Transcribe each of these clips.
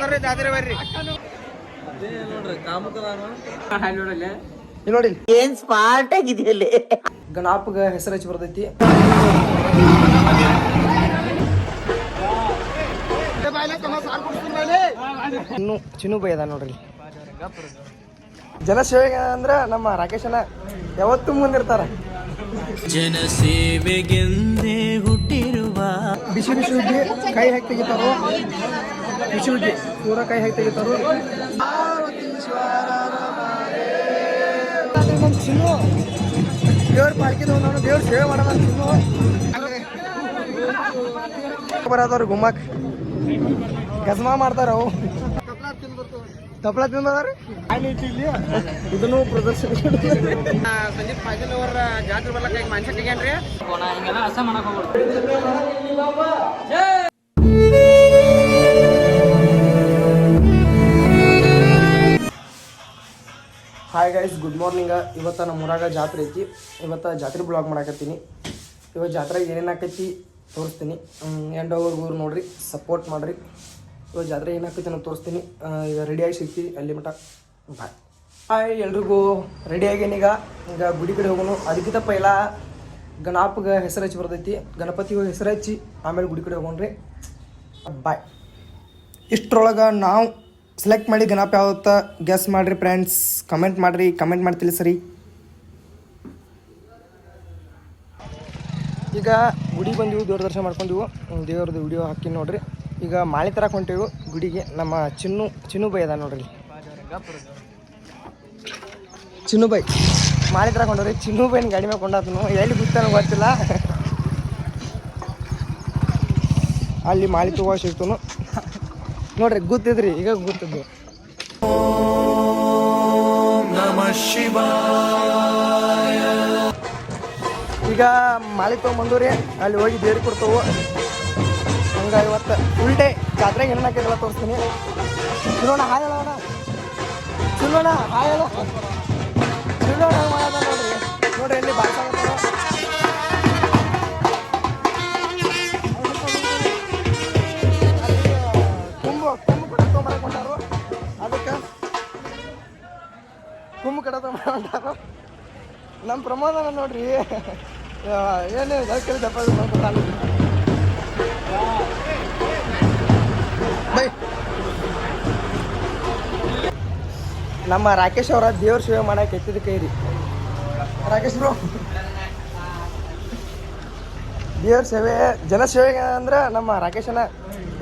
ನೋಡ್ರಿ ಜಾತ್ರೆ ಬರ್ರಿ ನೋಡಿ ಏನ್ ಸ್ಮಾರ್ಟ್ ಆಗಿದೆಯಲ್ಲಿ ಗಣಾಪಗ ಹೆಸರು ಹಚ್ಚಿ ಬರ್ತೈತಿ. ಚಿನ್ನು ಬೈ ಅದ ನೋಡ್ರಿ. ಜನಸೇವೆಗೆ ಅಂದ್ರ ನಮ್ಮ ರಾಕೇಶನ ಯಾವತ್ತೂ ಮುಂದಿರ್ತಾರ. ಜನಸೇವೆಗೆಂದೇ ಹುಟ್ಟಿರುವ ಬಿಸಿ ಬಿಸಿ ಉದ್ದಿ ಕೈ ಹಾಕಿ ತೆಗಿತಾರೋ, ಬಿಸಿ ಉದ್ದಿ ಪೂರ ಕೈ ಹಾಕಿ ತೆಗಿತಾರೋ. ಚಿನ್ನು ದೇವ್ರ ಪಾಲ್ಕಿದ ನಾನು ದೇವ್ರ ಸೇವೆ ಮಾಡೋದ ಚಿನ್ನು ಬರದವ್ರು ಗುಮ್ಮಕ್ ಗಜಮಾ ಮಾಡ್ತಾರ. ಅವು ತಪ್ಪಲ ತಿಂದವ್ರಿ ಇದನ್ನು ಪ್ರದರ್ಶನ. ಸಂದೀಪ್ ಪಾಟೀಲ್ ಅವರ ಜಾತ್ರೆ ಬರ್ಲಕ್ಕ ಈಗ ಮನುಷ್ಯ ಕೈಗೇನ್ರಿ ಹಿಂಗೆಲ್ಲ ಅಸ ಮಾಡಕ್ ಹೋಗ್ಬಿಡ್ತು. Hi guys, good morning. ಇವತ್ತು ನಮ್ಮ ಊರಾಗ ಜಾತ್ರೆ ಐತಿ. ಇವತ್ತು ಜಾತ್ರೆ ಬ್ಲಾಗ್ ಮಾಡಾಕತ್ತೀನಿ. ಇವತ್ತು ಜಾತ್ರೆಗೆ ಏನೇನು ಆಕೈತಿ ತೋರಿಸ್ತೀನಿ. ಎಂಡ್ ಊರು ನೋಡ್ರಿ, ಸಪೋರ್ಟ್ ಮಾಡಿರಿ. ಇವತ್ತು ಜಾತ್ರೆ ಏನಾಕೈತಿ ನಾನು ತೋರಿಸ್ತೀನಿ. ಈಗ ರೆಡಿಯಾಗಿ ಸಿಗ್ತೀವಿ ಅಲ್ಲಿ ಮಟ. ಬಾಯ್. ಹಾಯ್ ಎಲ್ರಿಗೂ, ರೆಡಿಯಾಗೇನೀಗ. ಈಗ ಗುಡಿ ಕಡೆ ಹೋಗೋನು. ಅದಕ್ಕಿಂತ ಪೈಲ ಗಣಾಪಗೆ ಹೆಸರು ಹಚ್ಚಿ ಬರ್ತೈತಿ. ಗಣಪತಿಗೆ ಹೆಸರು ಹಚ್ಚಿ ಆಮೇಲೆ ಗುಡಿ ಕಡೆ ಹೋಗೋಣ್ರಿ. ಬಾಯ್. ಇಷ್ಟರೊಳಗೆ ನಾವು ಸೆಲೆಕ್ಟ್ ಮಾಡಿ ಗಣಪ ಯಾವತ್ತ ಗೆಸ್ ಮಾಡಿರಿ ಫ್ರೆಂಡ್ಸ್. ಕಮೆಂಟ್ ಮಾಡಿರಿ, ಕಮೆಂಟ್ ಮಾಡಿ ತಿಳಿಸ್ರಿ. ಈಗ ಗುಡಿಗೆ ಬಂದೀವಿ, ದೇವ್ರ ದರ್ಶನ ಮಾಡ್ಕೊಂಡೀವಿ. ದೇವ್ರದ್ದು ವಿಡಿಯೋ ಹಾಕಿ ನೋಡ್ರಿ. ಈಗ ಮಾಳಿ ತರಕ್ಕೆ ಹೊಂಟೀವಿ ಗುಡಿಗೆ. ನಮ್ಮ ಚಿನ್ನು ಬೈ ಅದ ನೋಡ್ರಿ. ಚಿನ್ನು ಬೈ ಮಾಳಿ ತರಕ್ಕೆ ಹೊಂಟವ್ರಿ. ಚಿನ್ನು ಬೈನ ಗಾಡಿ ಮೇಲೆ ಕೊಂಡಾತನು, ಎಲ್ಲಿ ಗೊತ್ತಾನು ಗೊತ್ತಿಲ್ಲ. ಅಲ್ಲಿ ಮಾಳಿ ತಗೋ ಸಿಗ್ತನು ನೋಡ್ರಿ. ಗೊತ್ತಿದ್ರಿ, ಈಗ ಗೊತ್ತಿದ್ದು. ಈಗ ಮಾಲಿ ತೊಗೊಂಬಂದವ್ರಿ. ಅಲ್ಲಿ ಹೋಗಿ ಬೇರೆ ಕೊಡ್ತಾವು. ಹಂಗೆ ಇವತ್ತು ಫುಲ್ ಡೇ ಜಾತ್ರೆಗೆ ಏನೇನು ಹಾಕಿರಲ್ಲ ತೋರಿಸ್ತೀನಿ. ಚಿನ್ನೋಣ ಹಾಯ್ ಅಲ್ಲ, ಚಿನ್ನೋಣ ಹಾಯ್ ಅಲ್ಲ, ಚಿನ್ನೋಣ ಮಾಡೋದ ನೋಡ್ರಿ. ನೋಡ್ರಿ ಎಲ್ಲಿ ಬಾಸ ಕುಂಭ ಕಡೆ ತೊಗೊಂಬಾರು. ನಮ್ಮ ಪ್ರಮೋದನ ನೋಡ್ರಿ. ಏನು ಕೇಳಿ ದಪ್ಪ ಬೈ. ನಮ್ಮ ರಾಕೇಶ್ ಅವರ ದೇವ್ರ ಸೇವೆ ಮಾಡಕ್ಕೆ ಎತ್ತಿದ ಕೈ ರೀ. ರಾಕೇಶ್ ಬ್ರೋ, ದೇವ್ರ ಸೇವೆ ಜನಸೇವೆಗೆ ಅಂದ್ರೆ ನಮ್ಮ ರಾಕೇಶನ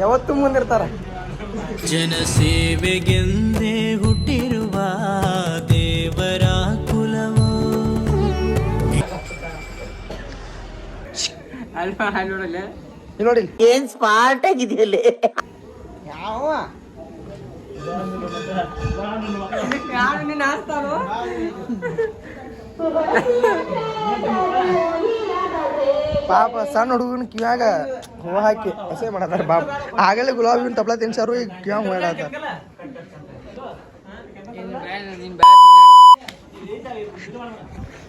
ಯಾವತ್ತೂ ಮುಂದಿರ್ತಾರ. ಜನಸೇವೆಗೆಂದೇ ಹುಟ್ಟಿರುವ ದೇವರ ಕುಲವೋ. ನೋಡಿ ಏನ್ ಸ್ಮಾರ್ಟ್ ಆಗಿದೆಯಲ್ಲಿ. ಯಾವ ಪಾಪ ಸಣ್ಣ ಹುಡುಗನ ಕಿವ್ಯಾಗ ಹೂವು ಹಾಕಿ ಹಸೆ ಮಾಡತ್ತಾರ. ಬಾಬ್ ಆಗಲೇ ಗುಲಾಬಿ ಹೂವಿನ ತಪ್ಲ ತಿನ್ಸಾರು, ಈಗ ಕಿವ್ಯಾಗ ಹೂ ಹೇಳತ್ತಾರ.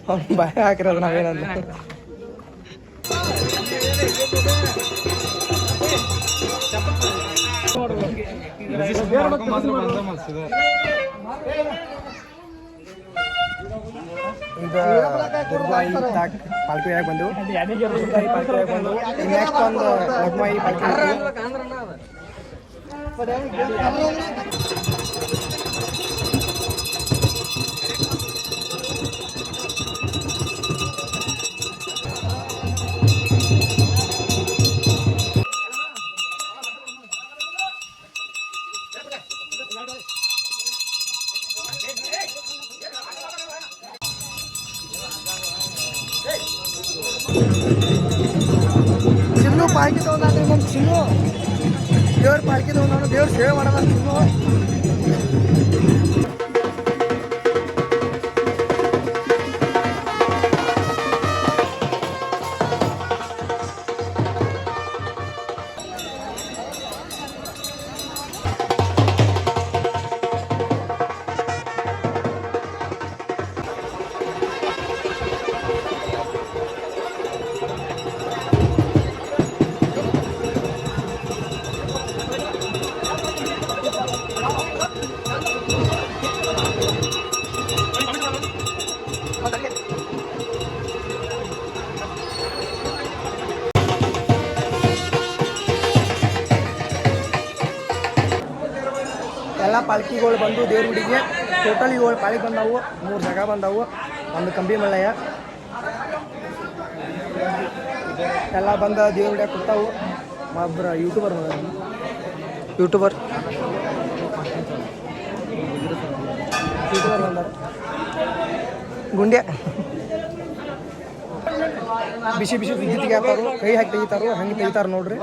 ಅವ್ನು ಬಾಯ ಹಾಕಿರೋದು ನಾವೇನಂದ. ಈಗ ದುರ್ಗಾಯಿ ತಾಕ್ ಪಾಲ್ಕಿಯಾಗಿ ಬಂದು ನೆಕ್ಸ್ಟ್ ಒಂದು ಲಗ್ಮಾಯಿ ಪಾಲ್ಕಿ. ಚಿನ್ನು ಪಾಲ್ಕಿ ತಗೊಂಡ್ರೆ ನಮ್ಮ ಚಿನ್ನು ದೇವ್ರ ಪಾಲ್ಕಿ ತಗೊಂಡು ದೇವ್ರ ಸೇವೆ ಮಾಡೋದ ಚಿನ್ನು. ಎಲ್ಲ ಪಾಲ್ಕಿಗಳು ಬಂದು ದೇವ್ರ ಗುಡಿಗೆ ಟೋಟಲ್ 7 ಪಾಲಿಗೆ ಬಂದವು, 3 ಜಾಗ ಬಂದವು, ಒಂದು ಕಂಬಿ ಮಳೆಯ ಎಲ್ಲ ಬಂದ ದೇವ್ರ ಗುಡಿಯಾಗ ಕೂತಾವು. ಒಬ್ಬರು ಯೂಟ್ಯೂಬರ್ ಬಂದಾರ ಗುಂಡೆ ಬಿಸಿ ಸುದ್ದಿ ತೆಗಿತಾರು, ಕೈ ಹಾಕಿ ತೆಗಿತಾರು, ಹಂಗೆ ತೆಗಿತಾರ ನೋಡ್ರಿ.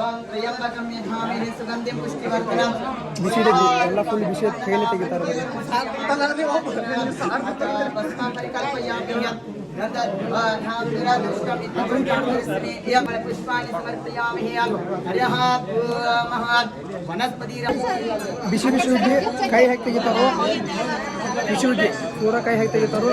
ಬಿಸಿ ಎಲ್ಲ ಫುಲ್ ಬಿಸಿ ಕೈಲಿ ತೆಗಿತಾರೆ. ಬಿಸಿ ಉದ್ದಿ ಕೈ ಹಾಕಿ ತೆಗಿತಾರೋ, ಬಿಸಿ ಉದ್ದಿ ಪೂರ ಕೈ ಹಾಕಿ ತೆಗಿತಾರೋ.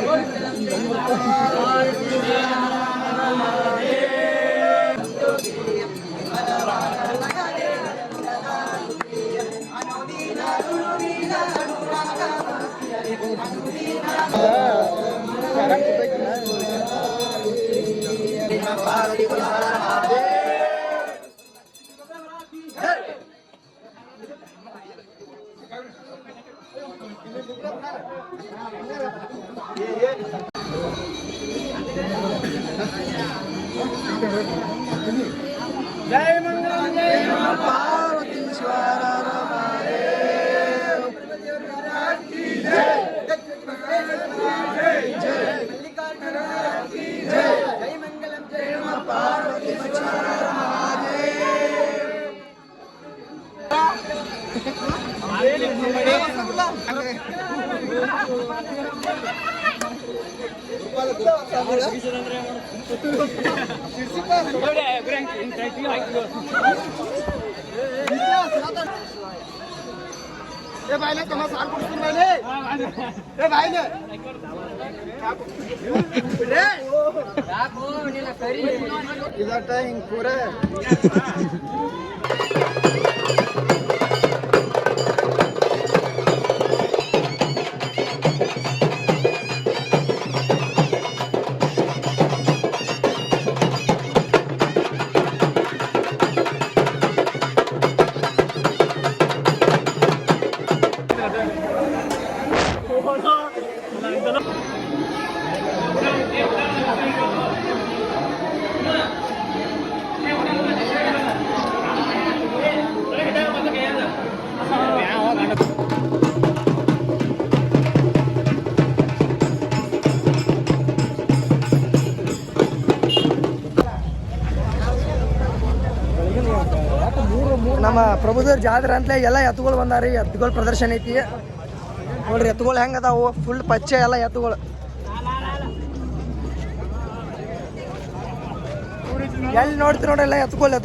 जय मंगल जय पार्वतीश्वर भाई ने तुम्हारा साल कुछ मैंने भाई ने इधर टाइम पूरे ನಮ್ಮ ಪ್ರಭುದೇವ್ರ ಜಾತ್ರೆ ಅಂತಲೇ ಎಲ್ಲ ಎತ್ತುಗಳು ಬಂದಾರಿ. ಎತ್ತುಗಳ ಪ್ರದರ್ಶನ ಐತಿ ನೋಡ್ರಿ. ಎತ್ತುಗಳು ಹೆಂಗೆ ಅದಾವು, ಫುಲ್ ಪಚ್ಚೆ ಎಲ್ಲ ಎತ್ತುಗಳು. ಎಲ್ಲಿ ನೋಡ್ತೀವಿ ನೋಡ್ರಿ ಎಲ್ಲ ಎತ್ತುಗಳು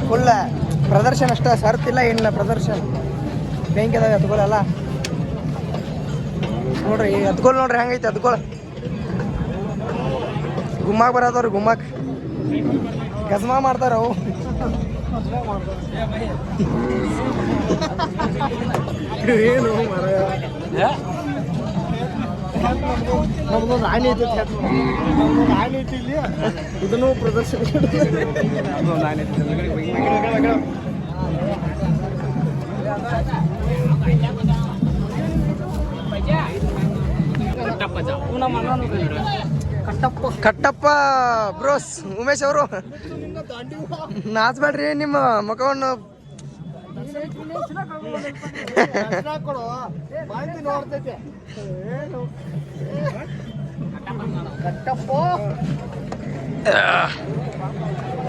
ಫುಲ್ ಪ್ರದರ್ಶನ ಅಷ್ಟೇ, ಸರ್ತಿಲ್ಲ ಏನಿಲ್ಲ, ಪ್ರದರ್ಶನ ಬೆಂಕಿ ಅದಾವೆ ಎತ್ತುಗಳೆಲ್ಲ ನೋಡ್ರಿ. ಎತ್ಕೊಳ್ ನೋಡ್ರಿ ಹೆಂಗೈತಿ ಎತ್ಕೊಳ. ಗುಮ್ಮಾಕ್ ಬರತ್ತವ್ರಿ, ಗುಮ್ಮಾಕ್ ಗಜ್ಮಾ ಮಾಡ್ತಾರ ಅವು. ಏನು ನಮ್ದೊಂದು ಆನೆ ಐತಿ, ಆನೆ ಐತಿ ಇಲ್ಲಿ. ಇದನ್ನು ಪ್ರದರ್ಶನ ಕಟ್ಟಪ್ಪ ಬ್ರೋಸ್ ಉಮೇಶ್ ಅವರು ನಾಚ್ಬೇಡ್ರಿ, ನಿಮ್ಮ ಮುಖವನ್ನು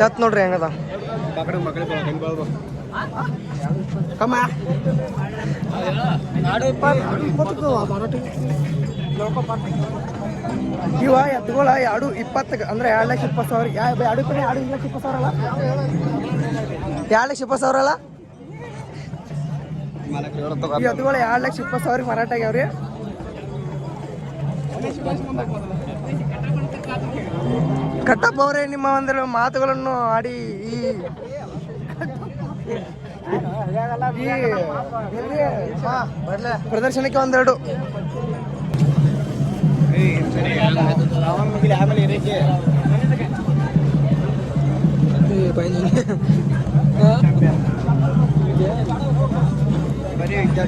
ಎತ್ ನೋಡ್ರಿ ಹೆಂಗದ ಕಮ್ಮ ಇವ ಎತ್ತುಗಳ 2,20,000 ಅಂದ್ರೆ 2,20,000. 2,20,000 ಅಲ್ಲ, 2,20,000 ಅಲ್ಲ. ಈ ಎತ್ತುಗಳು 2,20,000 ಮಾರಾಟ ಆಗ್ಯಾವ್ರಿ. ಕಟ್ಟಪ್ಪ ಅವರೇ ನಿಮ್ಮ ಒಂದೆರಡು ಮಾತುಗಳನ್ನು ಆಡಿ ಈ ಪ್ರದರ್ಶನಕ್ಕೆ ಒಂದೆರಡು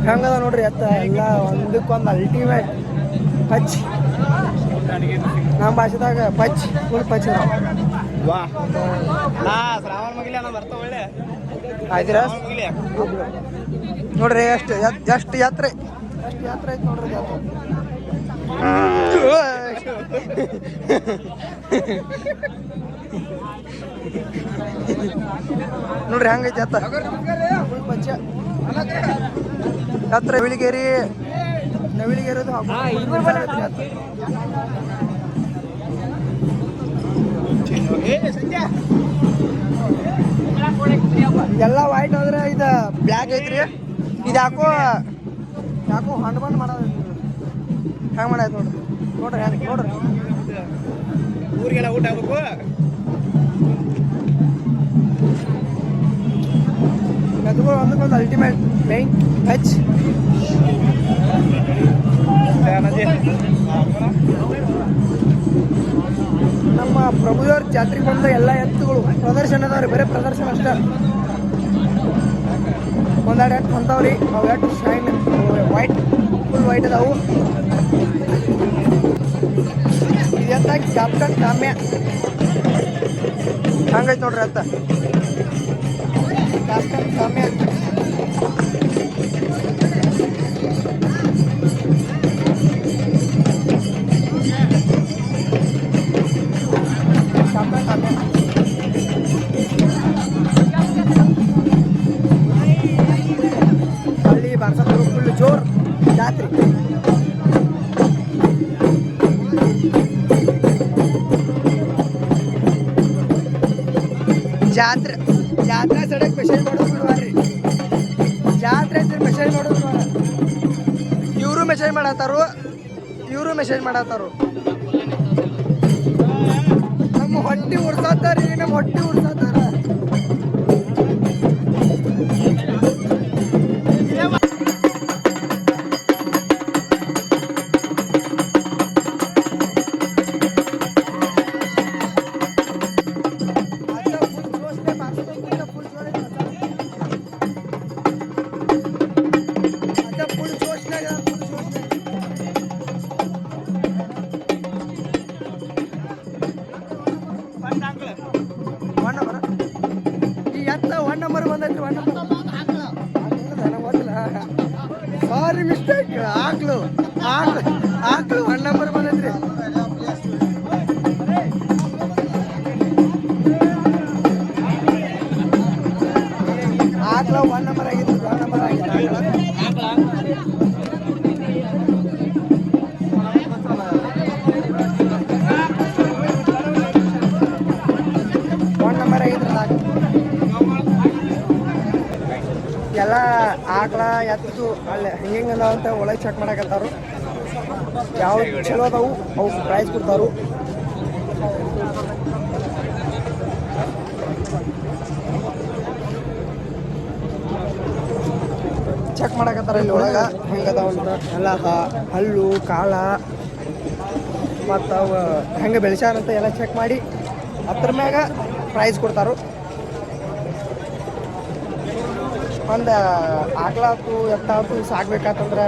ಹೆಂಗದ ನೋಡ್ರಿ ಎತ್ತ ಎಲ್ಲ ಒಂದಕ್ಕೊಂದು ಅಲ್ಟಿಮೇಟ್ ಪಚ್. ನಮ್ಮ ಭಾಷೆದಾಗ ಪಚ್ ಫುಲ್ ಪಚ್ ಆಯ್ತೀರ ನೋಡ್ರಿ ಎಷ್ಟು ಯಾತ್ರೆ ಐತಿ ನೋಡ್ರಿ ಜಾತ್ರೆ. ನೋಡ್ರಿ ಹಂಗೈತಿ ಅತ್ತ ಫುಲ್ ಪಚ್ಚ ಯಾತ್ರೆ. ನವಿಲಿಗೇರಿ ಎಲ್ಲ ವೈಟ್ ಆದ್ರೆ ಇದು ಬ್ಲ್ಯಾಕ್ ಐತ್ರಿ. ಇದು ಯಾಕೋ ಹಣ್ಣು ಮಾಡೋದು ಹೆಂಗೆ ಮಾಡಾಯ್ತು ನೋಡ್ರಿ ಹೆಂಗೆ ನೋಡ್ರಿ. ಊರಿಗೆಲ್ಲ ಊಟ ಆಗ್ಬೇಕು. ಮೆದುಗಳು ಒಂದಕ್ಕೊಂದು ಅಲ್ಟಿಮೇಟ್ ಮೈನ್ ಹಚ್. ನಮ್ಮ ಪ್ರಭುದೇವ್ರ ಜಾತ್ರೆಗೆ ಬಂದ ಎಲ್ಲ ಎತ್ತುಗಳು ಪ್ರದರ್ಶನ ಅದಾವ್ರಿ, ಬರೀ ಪ್ರದರ್ಶನ ಅಷ್ಟ. ಒಂದೆರಡು ಎತ್ತು ಹೊಂತಾವ್ರಿ, ಅವು ಎಟ್ಟು ಶೈನ್ ವೈಟ್ ಫುಲ್ ವೈಟ್ ಅದಾವು. ಇದೆತ್ತ ಕ್ಯಾಪ್ಟನ್ ಕಾಮ್ಯ ಹಂಗೈತೆ ನೋಡ್ರಿ ಎತ್ತ ಕ್ಯಾಪ್ಟನ್ ಕಾಮ್ಯ. ಹಳ್ಳಿ ಬಾರ್ಸೋದು ಫುಲ್ ಜೋರ್ ಜಾತ್ರೆ. ಜಾತ್ರೆ ಸಡಕ್ ಮೆಸೇಜ್ ಮಾಡೋದು ಬಿಡುವಾರ್ರಿ. ಜಾತ್ರೆ ಮೆಸೇಜ್ ಮಾಡೋದು ಇವರು ಮೆಸೇಜ್ ಮಾಡತ್ತಾರು. ನಮ್ಮ ಹೊಟ್ಟಿ ಉರ್ಸಾತಾರಿ, ನಮ್ಮ ಹೊಟ್ಟಿ ಉರ್ಸಾತಾರ. Sorry mistake. ಆಕ್ಳು 1 ನಂಬರ್ ಬಂದೈತ್ರಿ. ಆಕ್ಳ 1 ನಂಬರ್ ಆಗಿತ್ತು, 1 ನಂಬರ್ ಆಗಿತ್ತು. 1 ನಂಬರ್ ಆಗಿತ್ತು. ಎಲ್ಲ ಆಕಳ ಎತ್ತು ಅಲ್ಲಿ ಹಿಂಗೆ ಅಂತ ಒಳಗೆ ಚೆಕ್ ಮಾಡಕತ್ತಾರು. ಯಾವ ಚಲೋ ಅದಾವು ಅವು ಪ್ರೈಸ್ ಕೊಡ್ತಾರು. ಚೆಕ್ ಮಾಡಕತ್ತಾರ ಇಲ್ಲಿ ಒಳಗೆ ಹೆಂಗದಾವ ಅಂತ. ಎಲ್ಲ ಹಲ್ಲು ಕಾಳ ಮತ್ತು ಅವು ಹೆಂಗೆ ಬೆಳೆಸ್ಯಾರಂತ ಎಲ್ಲ ಚೆಕ್ ಮಾಡಿ ಅದ್ರ ಮ್ಯಾಗ ಪ್ರೈಸ್ ಕೊಡ್ತಾರು. ಒಂದು ಆಕಳಾತು ಎತ್ತಾತು ಸಾಕ್ಬೇಕಂತಂದ್ರೆ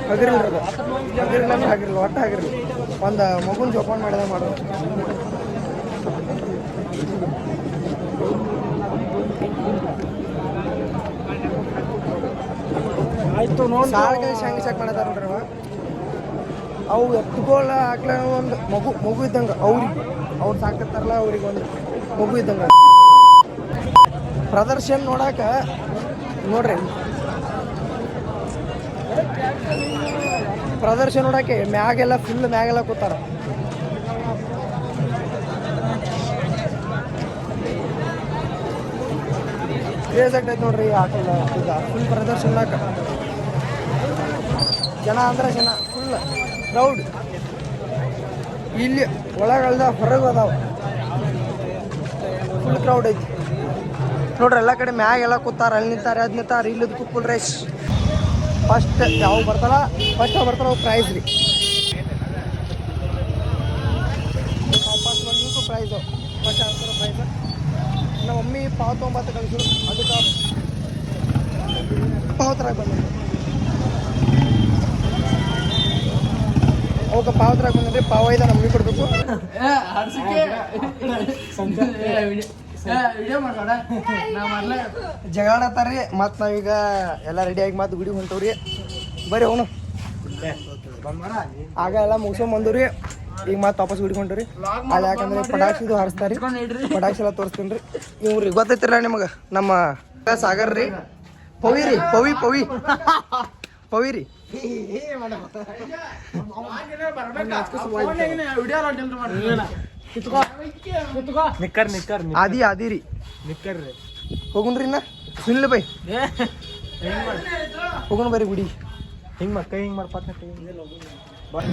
ಹಗಿರಿಲ್ಲ ಒಟ್ಟು ಹಗಿರಲಿ. ಒಂದು ಮಗುನ ಜೋಪಾನ ಮಾಡಿದ ಮಾಡೋದು. ಆಯ್ತು ನೋಡಿ ಸಾರಿಗೆ ಹೆಂಗೆ ಚೆಕ್ ಮಾಡತ್ತಾರ ನೋಡ್ರಿ. ಅವು ಎತ್ತುಗೋಳ ಆಕಳ ಒಂದು ಮಗು ಇದ್ದಂಗೆ ಅವ್ರು ಸಾಕಿರ್ತಾರಲ್ಲ, ಅವ್ರಿಗೆ ಒಂದು ಮಗು ಇದ್ದಂಗೆ. ಪ್ರದರ್ಶನ ನೋಡಾಕ ನೋಡ್ರಿ, ಪ್ರದರ್ಶನ ನೋಡಕ್ಕೆ ಮ್ಯಾಗೆಲ್ಲ ಫುಲ್ ಮ್ಯಾಗೆಲ್ಲ ಕೂತಾರ. ಕ್ರೇಜ್ ಆಗ್ತೈತೆ ನೋಡ್ರಿ ಆಕಳ ಈಗ ಫುಲ್ ಪ್ರದರ್ಶನಕ್ಕೆ. ಜನ ಅಂದ್ರೆ ಜನ ಫುಲ್ ಕ್ರೌಡ್. ಇಲ್ಲಿ ಒಳಗಲ್ದ ಹೊರಗೆ ಅದಾವ ಫುಲ್ ಕ್ರೌಡ್ ಐತಿ ನೋಡ್ರಿ. ಎಲ್ಲ ಕಡೆ ಮ್ಯಾಗೆಲ್ಲ ಕೂತಾರ, ಅಲ್ಲಿ ನಿಂತಾರೆ, ಅದು ನಿಂತಾರೆ, ಇಲ್ಲದಕ್ಕೂ ಫುಲ್ ರಶ್. ಫಸ್ಟ್ ಯಾವ ಬರ್ತಾರ ಅವು ಪ್ರೈಸ್ ರೀ. ಪ್ರೈಸು ಲಕ್ಷಾಂತರ ಪ್ರೈಸ್. ನಮ್ಮ ಮಮ್ಮಿ ಪಾವ್ ತೊಗೊಂಬತ್ತ ಕಳಿಸಿದ್ರು, ಅದಕ್ಕೆ ಪಾವ್ ತರಕ್ಕೆ ಬಂದಿದ್ದೆ. ಅವಕ್ಕೆ ಪಾವ್ ತರಕ್ಕೆ ಬಂದಿದ್ರಿ. ಪಾವ ಇದೆ ನಮ್ಮ ಮಮ್ಮಿ ಕೊಡಬೇಕು. ಜಗಳಾಡತ್ತಾರ್ರಿ. ಮತ್ತು ನಾವೀಗ ಎಲ್ಲ ರೆಡಿಯಾಗಿ ಮತ್ತು ಗುಡಿ ಹೊಂಟವ್ರಿ. ಬರ್ರಿ ಅವನು ಆಗ ಎಲ್ಲ ಮುಗಿಸ್ಕೊಂಡ್ ಬಂದವ್ರಿ. ಈಗ ಮತ್ತೆ ವಾಪಸ್ ಗುಡಿ ಹೊಂಟವ್ರಿ. ಅಲ್ಲಿ ಯಾಕಂದ್ರೆ ಪಟಾಕ್ಷಿದು ಹಾರಿಸ್ತಾರಿ. ಪಟಾಕ್ಷಿ ಎಲ್ಲ ತೋರಿಸ್ತೀನಿ ರೀ. ಇವ್ರಿ ಗೊತ್ತೈತಿರ ನಿಮಗೆ ನಮ್ಮ ಸಾಗರ್ ರೀ. ಪವಿ ರೀ, ಪವಿ ಪವಿ ಪವಿ ರೀ. ಆದಿ ಆದಿ ರೀ. ಹೋಗುಣ್ರಿ ಇನ್ನ ಸುನಿಲ್ ಬೈ ಹೋಗೋಣ ಬರ್ರಿ ಗುಡಿ. ಹಿಂಗ್ ಕೈ ಹಿಂಗ್ ಮಾಡ್ಪಾತ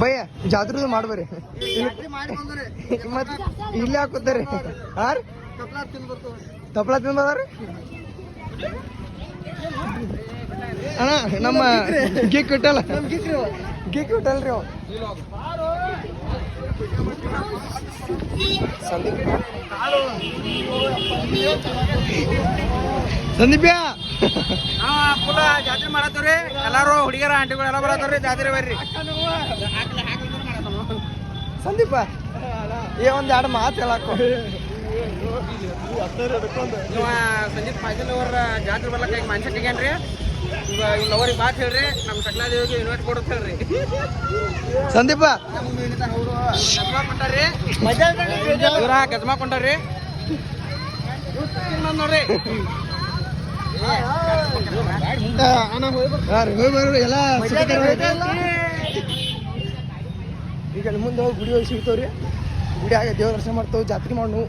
ಭಯ್ಯ ಜಾತ್ರೆ ಮಾಡ್ಬರ್ರಿ. ಮತ್ ಇಲ್ಲೇ ಹಾಕೋತಾರಿ. ಹಾ ರೀ ತಪ್ಲ ತಿನ್ಬಾರ್ರಿ ಅಣ್ಣ. ನಮ್ಮ ಗಿಕ್ ಇಟ್ಟಲ್ಲ, ಗಿಕ್ ಇಟ್ಟಲ್ರಿ ಅವ. ಸಂದೀಪ್ಯ ಫುಲ್ ಜಾತ್ರೆ ಮಾಡತ್ತವ್ರಿ. ಎಲ್ಲಾರು ಹುಡುಗಿಯರ ಆಂಟಿಗಳು ಎಲ್ಲ ಬರತ್ತವ್ರಿ. ಜಾತ್ರೆ ಬರ್ರಿ. ಸಂದೀಪ ಏ ಒಂದ್ ಎರಡು ಮಾತು ಹೇಳಾಕೋ. ಸಂದೀಪ್ ಪಾಟೀಲ್ ಅವ್ರ ಜಾತ್ರೆ ಬರ್ಲಕ್ಕ ಈಗ ಮನುಷ್ಯ ಕೈಗೇನ್ರಿ. ಇವ್ ಅವ್ರಿಗೆ ಮಾತು ಹೇಳ್ರಿ. ನಮ್ಮ ಸಕಲಾದೇವಿಗೆ ಇನ್ವೈಟ್ ಕೊಡುತ್ತ ಹೇಳ್ರಿ. ಸಂದೀಪ ಗಜ್ಮಾ ಕೊಂಟಾರ್ರಿ. ಇವ್ರ ಗಜ್ಮಾ ಕೊಂಟಾರ್ರಿ ನೋಡ್ರಿ. ಎಲ್ಲ ಈಗ ಮುಂದೆ ಹೋಗಿ ಗುಡಿ ಹೋಗಿ ಸಿಗ್ತಾವ್ರಿ. ಗುಡಿ ಆಗ ದೇವ್ರ ದರ್ಶನ ಮಾಡ್ತಾವ್, ಜಾತ್ರೆ ಮಾಡು.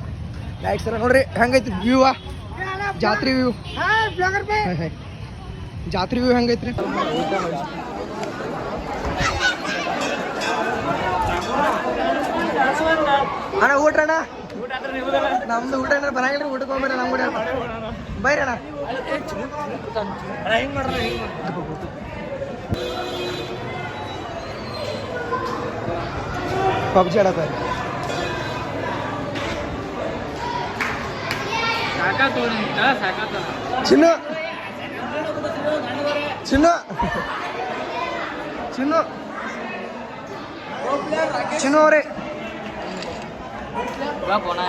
ಲೈಟ್ಸ್ ಎಲ್ಲ ನೋಡ್ರಿ ಹೆಂಗೈತಿ ವ್ಯೂ. ಜಾತ್ರೆ ವ್ಯೂ, ಜಾತ್ರೆ ವ್ಯೂ ಹೆಂಗೈತ್ರಿ. ಅಣ್ಣ ಊಟ ಅಣ್ಣ ನಮ್ದು ಊಟ ಏನಾರ ಬರಂಗಿಲ್ಲ. ಊಟಕ್ಕೆ ಹೋಗ್ಬೇಡ ನಮ್ಮ ಊಟ ಬೈರಿ ಅಣ್ಣ. ಪಬ್ಜಿ ಆಡತ್ತ ಚಿನ್ನು ಚಿನ್ನು ಚಿನ್ನು ಚಿನ್ನು ಅವ್ರೆ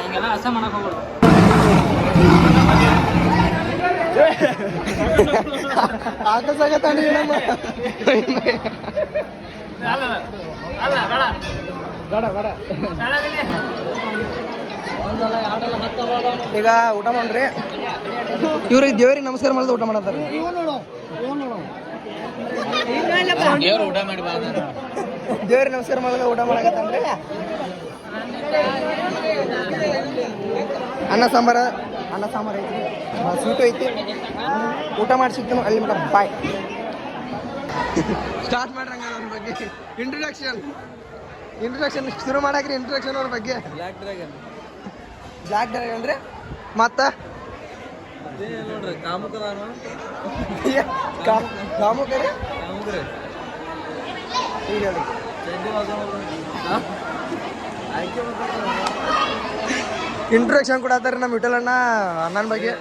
ಹಿಂಗೆಲ್ಲ ಹಸ ಮಾಡಕ್ ಹೋಗ್ಬಿಡು. ಆಕಸಾಗತ್ತಾನೆ ನಮ್ಮ ಈಗ ಊಟ ಮಾಡ್ರಿ. ಇವ್ರಿಗೆ ದೇವ್ರಿಗೆ ನಮಸ್ಕಾರ ಮಾಡಿದ ಊಟ ಮಾಡತ್ತಾರ. ದೇವ್ರಿಗೆ ನಮಸ್ಕಾರ ಮಾಡಿದ ಊಟ ಮಾಡಕತ್ತನ್ರಿ. ಅನ್ನ ಸಾಂಬಾರ ಐತಿ, ಸ್ವೀಟು ಐತಿ. ಊಟ ಮಾಡಿ ಸಿಗ್ತಾನು ಅಲ್ಲಿ ಮೇಡಮ್. ಬಾಯ್. ಸ್ಟಾರ್ಟ್ ಮಾಡ್ರಂಗ ಅವ್ರ ಬಗ್ಗೆ ಇಂಟ್ರೊಡಕ್ಷನ್ ಶುರು ಮಾಡಾಕ್ರಿ. ಇಂಟ್ರೊಡಕ್ಷನ್ ಅವ್ರ ಬಗ್ಗೆ ಬ್ಲ್ಯಾಕ್ ಡ್ರ್ಯಾಗನ್ ರೀ. ಮತ್ತೆ ನೋಡ್ರಿ ಕಾಮುಕದಾನ ಕಾಮುಕರಿ ಈಗ ಹೇಳಿ. ಇಂಟ್ರೊಡಕ್ಷನ್ ಕೂಡ ಆತಾರೆ ನಮ್ಮ ವಿಠಲ್ ಅಣ್ಣ ಅಣ್ಣನ ಬಗ್ಗೆ.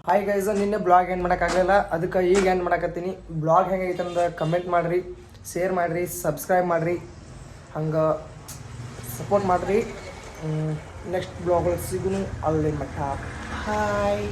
ಹಾಯ್ ಗೈಸ್, ನಿನ್ನೆ ಬ್ಲಾಗ್ ಏನು ಮಾಡೋಕ್ಕಾಗಲಿಲ್ಲ, ಅದಕ್ಕೆ ಈಗ ಏನು ಮಾಡಕತ್ತೀನಿ. ಬ್ಲಾಗ್ ಹೆಂಗೈತೆ ಅಂದ್ರೆ ಕಮೆಂಟ್ ಮಾಡಿರಿ, ಶೇರ್ ಮಾಡಿರಿ, ಸಬ್ಸ್ಕ್ರೈಬ್ ಮಾಡಿರಿ, ಹಂಗೆ ಸಪೋರ್ಟ್ ಮಾಡಿರಿ. ನೆಕ್ಸ್ಟ್ ಬ್ಲಾಗ್ಗಳು ಸಿಗುನು ಅಲ್ಲಿ ಮಟ್ಟ. ಹಾಯ್.